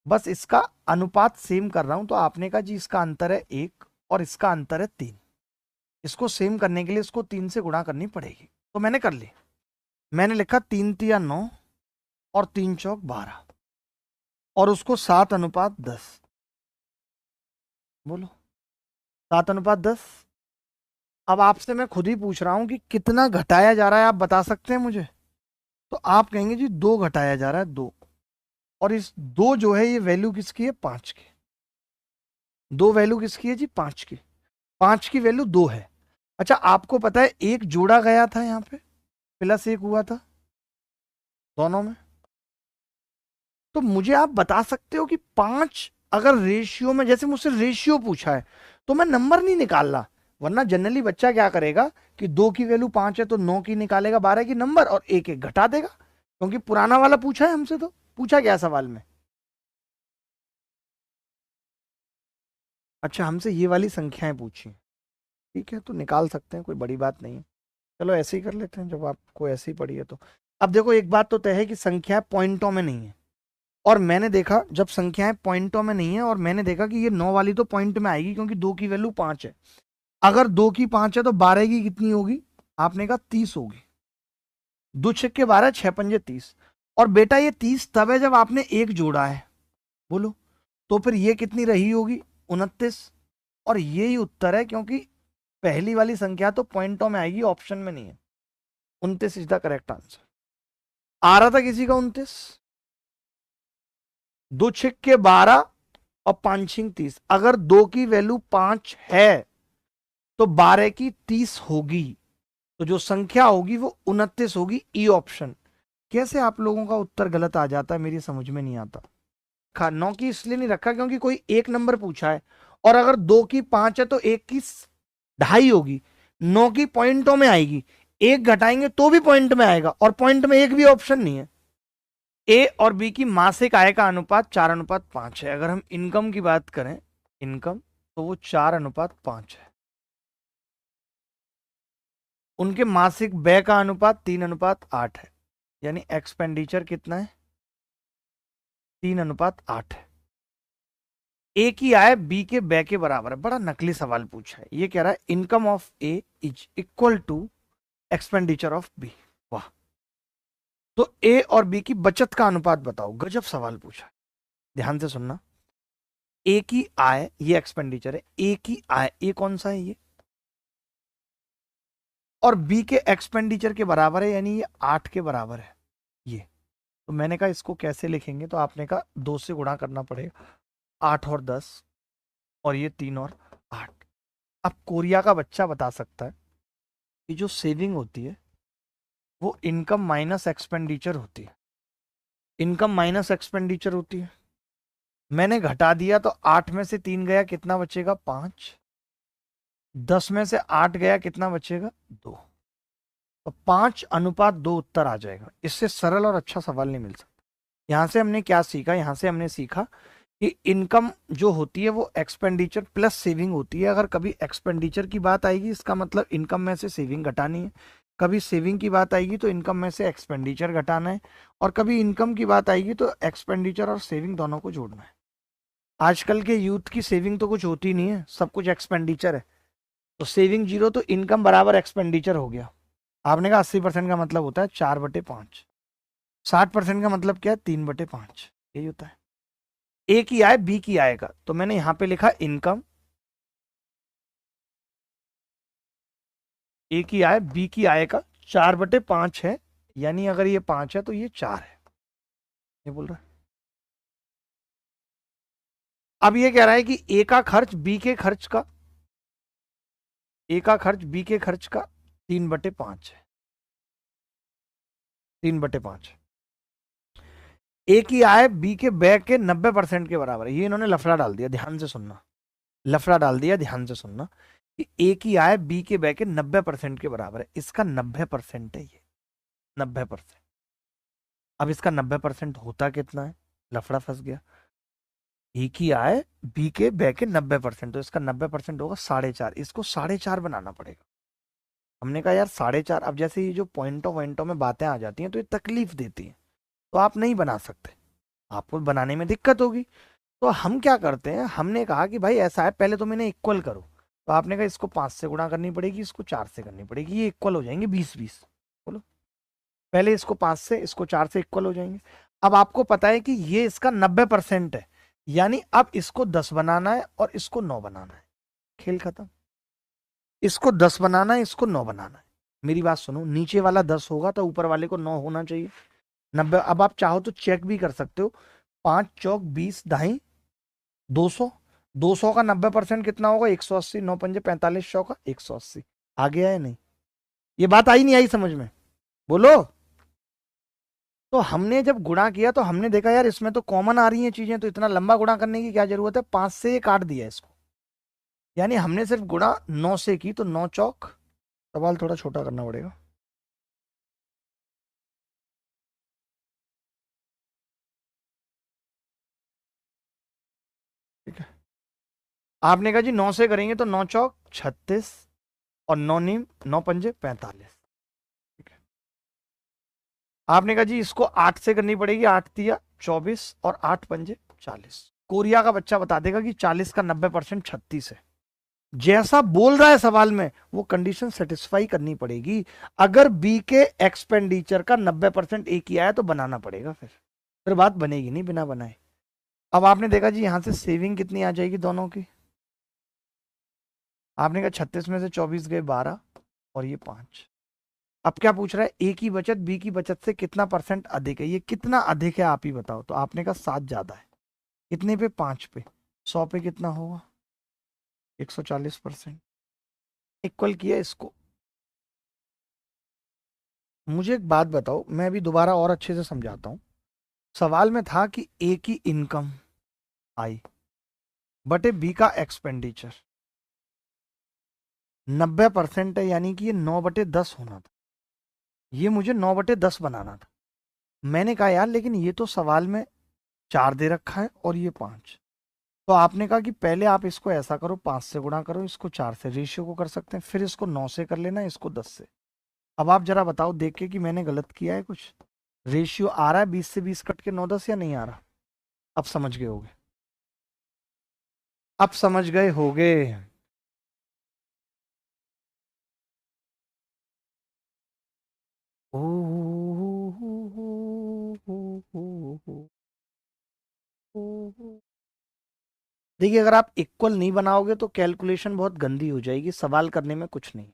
बस इसका अनुपात सेम कर रहा हूं। तो आपने कहा जी इसका अंतर है 1 और इसका अंतर है 3, इसको सेम करने के लिए इसको 3 से गुणा करनी पड़ेगी। तो मैंने कर ली, मैंने लिखा 3 तिया 9 और 3 चौक 12 और उसको 7:10। बोलो, 7:10। अब आपसे मैं खुद ही पूछ रहा हूं कि कितना घटाया जा रहा है, आप बता सकते हैं मुझे? तो आप कहेंगे जी 2 घटाया जा रहा है, 2। और इस 2 जो है ये वैल्यू किसकी है, 5 की। 2 वैल्यू किसकी है जी, 5 की। 5 की वैल्यू 2 है। अच्छा, आपको पता है 1 जोड़ा गया था, यहां पे +1 हुआ था दोनों में। तो मुझे आप बता सकते हो कि 5 अगर रेशियो में, जैसे मुझसे रेशियो पूछा है तो मैं नंबर नहीं निकाल रहा, वरना जनरली बच्चा क्या करेगा कि 2 की वैल्यू 5 है तो 9 की निकालेगा, 12 की नंबर, और 1 घटा देगा, क्योंकि पुराना वाला पूछा है हमसे। तो पूछा क्या सवाल में? अच्छा, हमसे ये वाली संख्याएं पूछी, ठीक है, तो निकाल सकते हैं, कोई बड़ी बात नहीं है। चलो ऐसे ही कर लेते हैं, जब आपको ऐसे ही पड़ी है तो। अब देखो एक बात तो तय है कि संख्या पॉइंटों में नहीं है, और मैंने देखा जब संख्याएं पॉइंटों में नहीं है, और मैंने देखा कि ये 9 वाली तो पॉइंट में आएगी क्योंकि 2 की वैल्यू 5 है। अगर 2 की 5 है तो 12 की कितनी होगी? आपने कहा 30 होगी। दो छक्के के 12, 6 पंजे 30। और बेटा ये 30 तब है जब आपने एक जोड़ा है, बोलो। तो फिर ये कितनी रही होगी? 29। और यही उत्तर है, क्योंकि पहली वाली संख्या तो पॉइंटों में आएगी, ऑप्शन में नहीं है। 29 इज द करेक्ट आंसर। आ रहा था किसी का 29? दो छक्के 12 और 5 छिंग 30। अगर 2 की वैल्यू 5 है तो 12 की 30 होगी, तो जो संख्या होगी वो 29 होगी, ई ऑप्शन। कैसे आप लोगों का उत्तर गलत आ जाता है, मेरी समझ में नहीं आता। 9 की इसलिए नहीं रखा क्योंकि कोई एक नंबर पूछा है, और अगर 2 की 5 है तो 1 की 2.5 होगी, 9 की पॉइंटों में आएगी, एक घटाएंगे तो भी पॉइंट में आएगा, और पॉइंट में एक भी ऑप्शन नहीं है। ए और बी की मासिक आय का अनुपात 4:5 है। अगर हम इनकम की बात करें, इनकम, तो वो 4:5 है। उनके मासिक व्यय का अनुपात 3:8 है, यानी एक्सपेंडिचर कितना है? 3:8 है। ए की आय बी के व्यय के बराबर है। बड़ा नकली सवाल पूछा है, ये कह रहा है income of A is equal to expenditure of B. वाह। तो ए और बी की बचत का अनुपात बताओ। गजब सवाल पूछा है, ध्यान से सुनना। ए की आय, ये एक्सपेंडिचर है, ए की आय, ए कौन सा है? ये। और बी के एक्सपेंडिचर के बराबर है, यानी ये 8 के बराबर है ये। तो मैंने कहा इसको कैसे लिखेंगे, तो आपने कहा 2 से गुणा करना पड़ेगा। 8 और 10, और ये 3 और 8। अब कोरिया का बच्चा बता सकता है कि जो सेविंग होती है वो इनकम माइनस एक्सपेंडिचर होती है। इनकम माइनस एक्सपेंडिचर होती है। मैंने घटा दिया तो 8 में से 3 गया, कितना बचेगा? 5। 10 में से 8 गया, कितना बचेगा? 2। तो 5:2 उत्तर आ जाएगा। इससे सरल और अच्छा सवाल नहीं मिल सकता। यहां से हमने क्या सीखा? यहां से हमने सीखा कि इनकम जो होती है वो एक्सपेंडिचर प्लस सेविंग होती है। अगर कभी एक्सपेंडिचर की बात आएगी, इसका मतलब इनकम में से सेविंग घटानी है। कभी सेविंग की बात आएगी तो इनकम में से एक्सपेंडिचर घटाना है। और कभी इनकम की बात आएगी तो एक्सपेंडिचर और सेविंग दोनों को जोड़ना है। आजकल के यूथ की सेविंग तो कुछ होती नहीं है, सब कुछ एक्सपेंडिचर है। तो सेविंग 0 तो इनकम बराबर एक्सपेंडिचर हो गया। आपने कहा 80% का मतलब होता है 4/5। 60% का मतलब क्या है? 3/5। यही होता है। ए की आय बी की आय का, तो मैंने यहां पे लिखा इनकम। ए की आय बी की आय का 4/5 है, यानी अगर ये 5 है तो ये 4 है, ये बोल रहा है। अब ये कह रहा है कि ए का खर्च बी के खर्च का, ए का खर्च बी के खर्च का 3/5 है। 3/5। ए की आय बी के व्यय के 90% के बराबर है। ये इन्होंने लफड़ा डाल दिया, ध्यान से सुनना। लफड़ा डाल दिया, ध्यान से सुनना कि ए की आय बी के व्यय के 90% के बराबर है। इसका 90% है ये, 90%। अब इसका 90% होता कितना है? लफड़ा फंस गया। ए की आय बी के व्यय के 90%, तो इसका 90% होगा 4.5। इसको 4.5 बनाना पड़ेगा। हमने कहा यार 4.5। अब जैसे ये जो पॉइंटों में बातें आ जाती हैं तो ये तकलीफ देती हैं, तो आप नहीं बना सकते, आपको बनाने में दिक्कत होगी। तो हम क्या करते हैं, हमने कहा कि भाई ऐसा है, पहले तुम इन्हें इक्वल करो। तो आपने कहा इसको 5 से गुणा करनी पड़ेगी, इसको 4 से करनी पड़ेगी, ये इक्वल हो जाएंगे 20-20। बोलो, पहले इसको 5 से, इसको 4 से इक्वल हो जाएंगे। अब आपको पता है कि ये इसका 90% है, यानी अब इसको 10 बनाना है और इसको 9 बनाना है। खेल खत्म। इसको 10 बनाना है, इसको 9 बनाना है। मेरी बात सुनो, नीचे वाला 10 होगा तो ऊपर वाले को 9 होना चाहिए। 90। अब आप चाहो तो चेक भी कर सकते हो। 5 चौक 20, 2.5, 200। 200 का 90% कितना होगा? 180। 9 पंजे 45, 100 का 180। आ गया है नहीं? ये बात आई नहीं आई समझ में? बोलो। तो हमने जब गुणा किया तो हमने देखा यार इसमें तो कॉमन आ रही हैं चीजें, तो इतना लंबा गुणा करने की क्या जरूरत है? 5 से ये काट दिया इसको, यानी हमने सिर्फ गुणा 9 से की, तो 9 चौक, सवाल थोड़ा छोटा करना पड़ेगा। ठीक है, आपने कहा जी 9 से करेंगे तो 9 चौक 36, और 9 नीम 9 पंजे 45। आपने कहा जी इसको 8 से करनी पड़ेगी, 8 तिया 24 और 8 पंजे 40। कोरिया का बच्चा बता देगा कि 40 का 90% 36 है। जैसा बोल रहा है सवाल में वो कंडीशन सेटिस्फाई करनी पड़ेगी। अगर बी के एक्सपेंडिचर का 90% एक ही आया तो बनाना पड़ेगा, फिर बात बनेगी नहीं बिना बनाए। अब आपने देखा जी यहां से सेविंग कितनी आ जाएगी दोनों की। आपने कहा 36 में से 24 गए 12 और ये 5। अब क्या पूछ रहा है, ए की बचत बी की बचत से कितना परसेंट अधिक है। ये कितना अधिक है आप ही बताओ। तो आपने कहा 7 ज्यादा है। कितने पे, 5 पे। 100 पे कितना होगा, 140%। इक्वल किया इसको। मुझे एक बात बताओ, मैं अभी दोबारा और अच्छे से समझाता हूं। सवाल में था कि ए की इनकम आई बटे बी का एक्सपेंडिचर 90% है, यानी कि ये 9/10 होना था। ये मुझे 9/10 बनाना था। मैंने कहा यार लेकिन ये तो सवाल में 4 दे रखा है और ये 5। तो आपने कहा कि पहले आप इसको ऐसा करो, 5 से गुणा करो, इसको 4 से, रेशियो को कर सकते हैं, फिर इसको 9 से कर लेना, इसको 10 से। अब आप जरा बताओ देख के कि मैंने गलत किया है कुछ। रेशियो आ रहा है 20 से 20 कट के 9-10 या नहीं आ रहा। अब समझ गए होगे, अब समझ गए होगे। ओ, देखिए अगर आप इक्वल नहीं बनाओगे तो कैलकुलेशन बहुत गंदी हो जाएगी। सवाल करने में कुछ नहीं,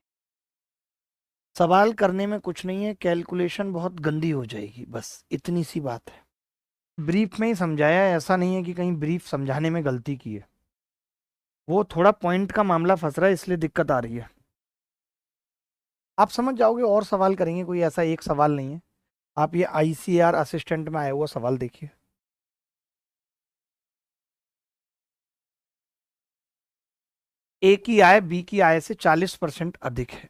सवाल करने में कुछ नहीं है, कैलकुलेशन बहुत गंदी हो जाएगी, बस इतनी सी बात है। ब्रीफ में ही समझाया है, ऐसा नहीं है कि कहीं ब्रीफ समझाने में गलती की है। वो थोड़ा पॉइंट का मामला फंस रहा है इसलिए दिक्कत आ रही है। आप समझ जाओगे। और सवाल करेंगे, कोई ऐसा एक सवाल नहीं है। आप ये आईसीआर असिस्टेंट में आया हुआ सवाल देखिए। ए की आय बी की आय से 40% अधिक है।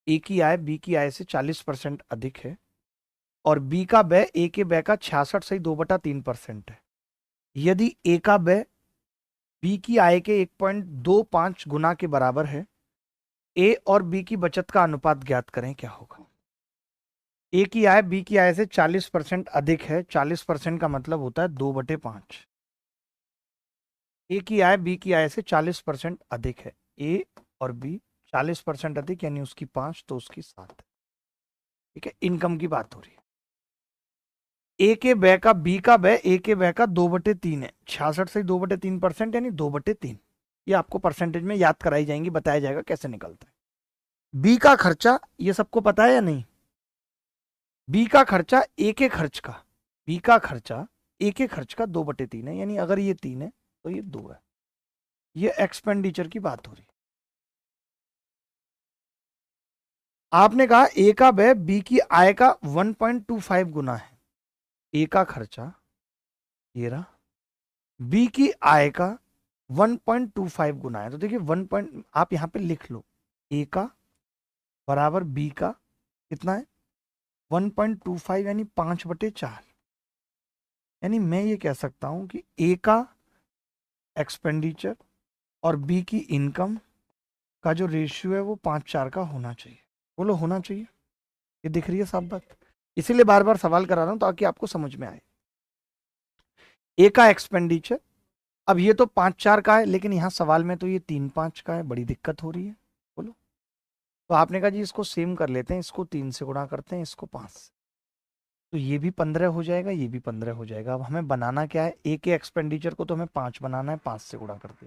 ए की आय बी की आय से 40% अधिक है और बी का व्यय ए के व्यय का 66.2/3% है। यदि ए का व्यय बी की आय के 1.25 गुना के बराबर है, ए और बी की बचत का अनुपात ज्ञात करें, क्या होगा। ए की आय बी की आय से 40% अधिक है। 40% का मतलब होता है 2/5। ए की आय बी की आय से 40% अधिक है। ए और बी 40% अधिक यानी उसकी 5 तो उसकी 7 है। ठीक है, इनकम की बात हो रही है। ए के व्यय का बी का व्यय ए के व्यय का 2/3 है। 66 से 2/3% यानी 2/3। ये आपको परसेंटेज में याद कराई जाएंगी, बताया जाएगा कैसे निकलता है। बी का खर्चा ये सबको पता है या नहीं। बी का खर्चा ए के खर्च का, बी का खर्चा ए के खर्च का 2/3 है, यानी अगर ये 3 है तो ये 2 है। ये एक्सपेंडिचर की बात हो रही है। आपने कहा ए का व्यय बी की आय का 1.25 गुना है। ए का खर्चा ये रहा, बी की आय का 1.25 गुना है। तो देखिए 1 आप यहां पे लिख लो, ए का बराबर बी का कितना है 1.25 यानी 5/4। यानी मैं ये कह सकता हूं कि ए का एक्सपेंडिचर और बी की इनकम का जो रेशियो है वो 5:4 का होना चाहिए। बोलो होना चाहिए। ये दिख रही है साफ बात, इसीलिए बार बार सवाल करा रहा हूं ताकि आपको समझ में आए। ए का एक्सपेंडिचर, अब ये तो 5:4 का है लेकिन यहां सवाल में तो ये 3:5 का है, बड़ी दिक्कत हो रही है। बोलो। तो आपने कहा जी इसको सेम कर लेते हैं, इसको 3 से गुणा करते हैं, इसको 5 से। तो ये भी 15 हो जाएगा, ये भी 15 हो जाएगा। अब हमें बनाना क्या है, ए के एक्सपेंडिचर को तो हमें 5 बनाना है, 5 से गुणा करके,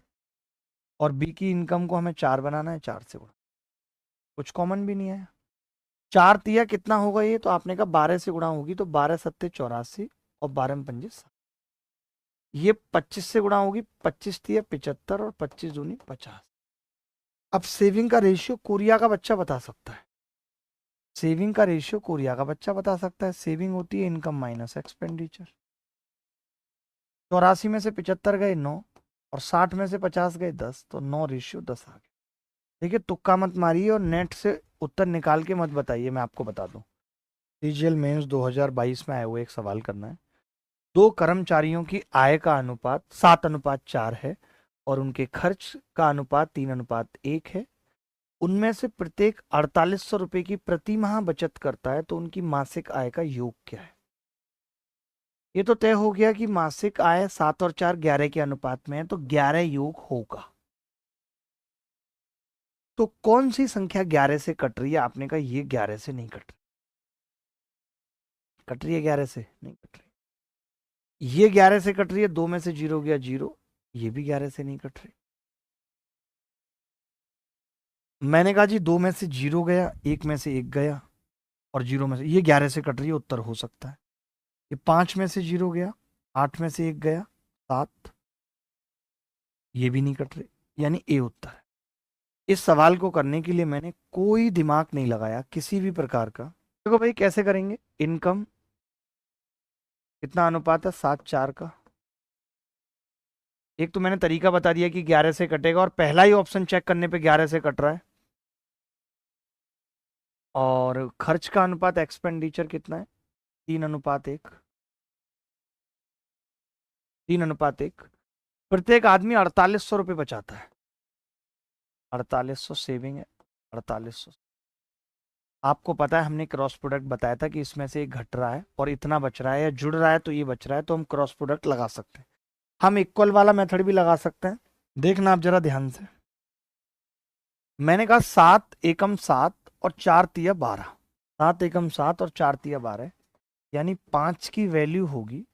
और बी की इनकम को हमें 4 बनाना है, 4 से गुणा। कुछ कॉमन भी नहीं आया। 4 तिया कितना होगा ये, तो आपने कहा 12 से गुणा होगी, तो 12 सत्ते 84 और 12 में पंजे 7। ये 25 से गुणा होगी, 25 तिया 75 और 25 दूनी 50। अब सेविंग का रेशियो कोरिया का बच्चा बता सकता है। सेविंग का रेशियो कोरिया का बच्चा बता सकता है। सेविंग होती है इनकम माइनस एक्सपेंडिचर। 84 में से 75 गए 9 और 60 में से 50 गए 10, तो 9:10 आ गया। देखिए तुक्का मत मारिए और नेट से उत्तर निकाल के मत बताइए, मैं आपको बता दूं। सीजीएल मेंस 2022 में आए हुए एक सवाल करना है। 2 कर्मचारियों की आय का अनुपात 7:4 है और उनके खर्च का अनुपात 3:1 है। उनमें से प्रत्येक 4800 रुपए की प्रति माह बचत करता है, तो उनकी मासिक आय का योग क्या है? ये तो तय हो गया कि मासिक आय 7 और 4 11 के अनुपात में है, तो 11 योग होगा। तो कौन सी संख्या 11 से कट रही है? आपने कहा ये 11 से नहीं कट रही। कट रही है 11 से? नहीं कट रही। ये 11 से कट रही है, 2 में से 0 गया 0, ये भी 11 से नहीं कट रही। मैंने कहा जी 2 में से 0 गया, 1 में से 1 गया और 0 में से, ये 11 से कट रही है, उत्तर हो सकता है। ये 5 में से 0 गया, 8 में से 1 गया 7, ये भी नहीं कट रही, यानी ए उत्तर है। इस सवाल को करने के लिए मैंने कोई दिमाग नहीं लगाया किसी भी प्रकार का। देखो भाई कैसे करेंगे। इनकम कितना अनुपात है? 7:4 का। एक तो मैंने तरीका बता दिया कि 11 से कटेगा, और पहला ही ऑप्शन चेक करने पे 11 से कट रहा है। और खर्च का अनुपात, एक्सपेंडिचर कितना है? 3:1। 3:1। प्रत्येक आदमी 4800 रुपये बचाता है। 4800 सेविंग है। 4800। आपको पता है हमने क्रॉस प्रोडक्ट बताया था कि इसमें से एक घट रहा है और इतना बच रहा है, या जुड़ रहा है तो ये बच रहा है, तो हम क्रॉस प्रोडक्ट लगा सकते हैं। हम इक्वल वाला मेथड भी लगा सकते हैं। देखना आप जरा ध्यान से। मैंने कहा 7 एकम 7 और 4 तिया 12। 7 एकम 7 और 4 तिया 12, यानी 5 की वैल्यू होगी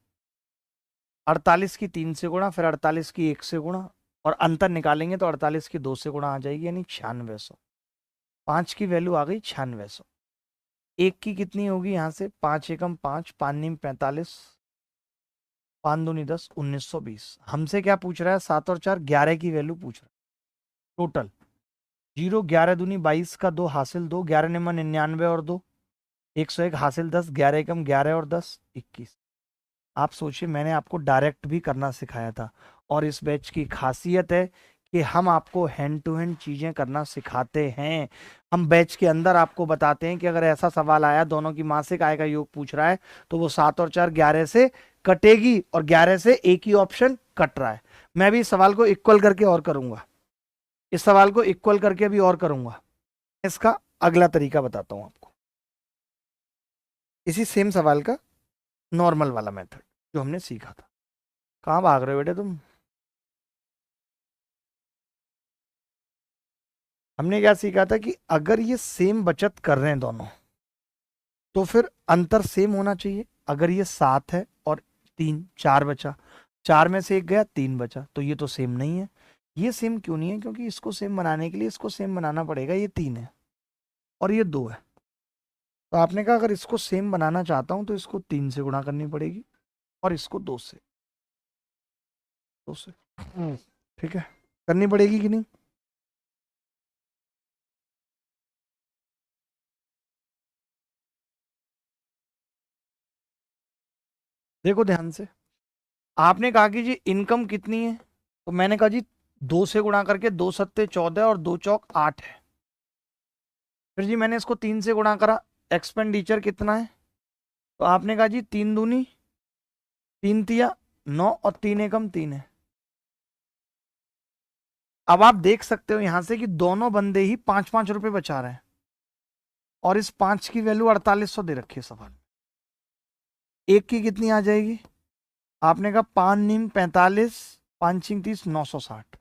48 की 3 से गुणा, फिर 48 की 1 से गुणा, और अंतर निकालेंगे तो 48 की 2 से गुणा आ जाएगी, यानी 9600। 5 की वैल्यू आ गई 9600। एक की कितनी होगी यहाँ से? 5 एकम 5, 5 नीम 45, 5 दूनी 10, 1920। हमसे क्या पूछ रहा है? 7 और 4 11 की वैल्यू पूछ रहा है। टोटल 0, 11 दूनी 22 का 2 हासिल 2, 11 निम्न 99 और 2, 101 हासिल 10, 11 एकम 11 और 10 21। आप सोचिए, मैंने आपको डायरेक्ट भी करना सिखाया था, और इस बैच की खासियत है कि हम आपको हैंड टू हैंड चीजें करना सिखाते हैं। हम बैच के अंदर आपको बताते हैं कि अगर ऐसा सवाल आया, दोनों की मासिक आय का योग पूछ रहा है, तो वो 7 और 4 11 से कटेगी, और 11 से एक ही ऑप्शन कट रहा है। मैं भी इस सवाल को इक्वल करके और करूंगा। इस सवाल को इक्वल करके भी और करूंगा। इसका अगला तरीका बताता हूं आपको, इसी सेम सवाल का नॉर्मल वाला मेथड जो हमने सीखा था। कहां भाग रहे हो बेटे तुम? हमने क्या सीखा था कि अगर ये सेम बचत कर रहे हैं दोनों, तो फिर अंतर सेम होना चाहिए। अगर ये 7 है और 3, 4 बचा, 4 में से 1 गया, 3 बचा, तो ये तो सेम नहीं है। ये सेम क्यों नहीं है? क्योंकि इसको सेम बनाने के लिए इसको सेम बनाना पड़ेगा। ये 3 है और ये 2 है, तो आपने कहा अगर इसको सेम बनाना चाहता हूं तो इसको 3 से गुणा करनी पड़ेगी, और इसको 2 से। 2 से ठीक है, करनी पड़ेगी कि नहीं? देखो ध्यान से। आपने कहा कि जी इनकम कितनी है, तो मैंने कहा जी 2 से गुणा करके, 2 सत्ते 14 और 2 चौक 8 है। फिर जी मैंने इसको 3 से गुणा करा, एक्सपेंडिचर कितना है, तो आपने कहा जी 3 दूनी 3 तिया 9 और 3 एकम 3 है। अब आप देख सकते हो यहां से कि दोनों बंदे ही 5-5 रुपए बचा रहे हैं, और इस 5 की वैल्यू 4800 दे रखी है सवाल। एक की कितनी आ जाएगी? आपने कहा 5 नीम 45, 5 छिंग 30, 960।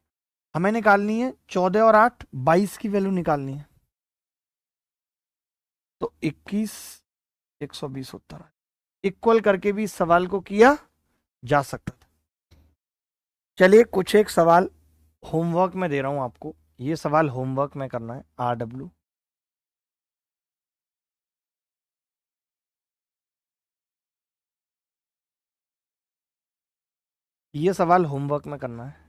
हमें निकालनी है 14 और 8 22 की वैल्यू निकालनी है, तो 21 120 उत्तर। इक्वल करके भी इस सवाल को किया जा सकता था। चलिए कुछ एक सवाल होमवर्क में दे रहा हूं आपको। ये सवाल होमवर्क में करना है, RW। ये सवाल होमवर्क में करना है।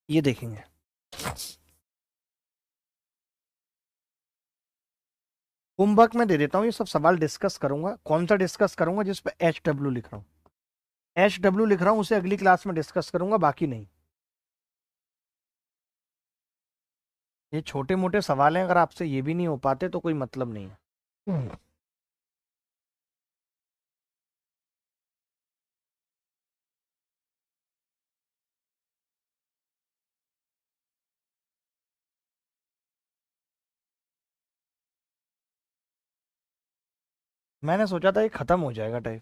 ये देखेंगे। होमवर्क में दे देता हूँ, ये सब सवाल डिस्कस करूंगा। कौन सा डिस्कस करूंगा? जिस पे HW लिख रहा हूँ, HW लिख रहा हूं, उसे अगली क्लास में डिस्कस करूंगा, बाकी नहीं। ये छोटे मोटे सवाल हैं, अगर आपसे ये भी नहीं हो पाते तो कोई मतलब नहीं है। मैंने सोचा था ये खत्म हो जाएगा टाइप।